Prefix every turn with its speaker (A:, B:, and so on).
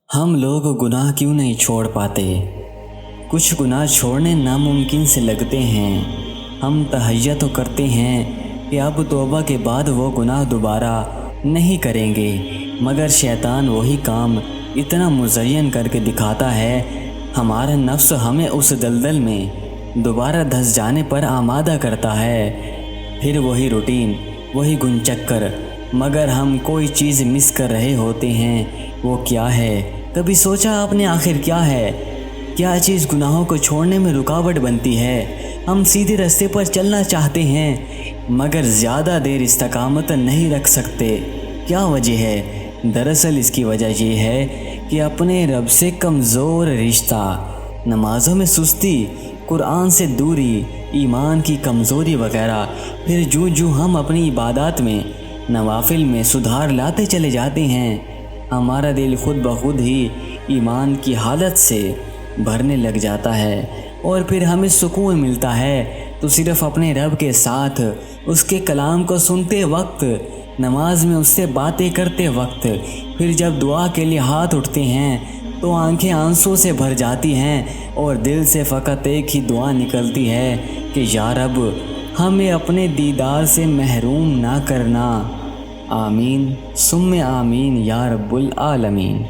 A: ہم لوگ گناہ کیوں نہیں چھوڑ پاتے؟ کچھ گناہ چھوڑنے ناممکن سے لگتے ہیں۔ ہم تہیہ تو کرتے ہیں کہ اب توبہ کے بعد وہ گناہ دوبارہ نہیں کریں گے، مگر شیطان وہی کام اتنا مزین کر کے دکھاتا ہے، ہمارا نفس ہمیں اس دلدل میں دوبارہ دھس جانے پر آمادہ کرتا ہے۔ پھر وہی روٹین، وہی گن چکر، مگر ہم کوئی چیز مس کر رہے ہوتے ہیں۔ وہ کیا ہے؟ کبھی سوچا آپ نے آخر کیا ہے؟ کیا چیز گناہوں کو چھوڑنے میں رکاوٹ بنتی ہے؟ ہم سیدھے راستے پر چلنا چاہتے ہیں مگر زیادہ دیر استقامت نہیں رکھ سکتے۔ کیا وجہ ہے؟ دراصل اس کی وجہ یہ ہے کہ اپنے رب سے کمزور رشتہ، نمازوں میں سستی، قرآن سے دوری، ایمان کی کمزوری وغیرہ۔ پھر جو ہم اپنی عبادات میں، نوافل میں سدھار لاتے چلے جاتے ہیں، ہمارا دل خود بخود ہی ایمان کی حالت سے بھرنے لگ جاتا ہے، اور پھر ہمیں سکون ملتا ہے تو صرف اپنے رب کے ساتھ، اس کے کلام کو سنتے وقت، نماز میں اس سے باتیں کرتے وقت۔ پھر جب دعا کے لیے ہاتھ اٹھتے ہیں تو آنکھیں آنسوں سے بھر جاتی ہیں اور دل سے فقط ایک ہی دعا نکلتی ہے کہ یا رب، ہمیں اپنے دیدار سے محروم نہ کرنا۔ آمین ثم آمین یا رب العالمین۔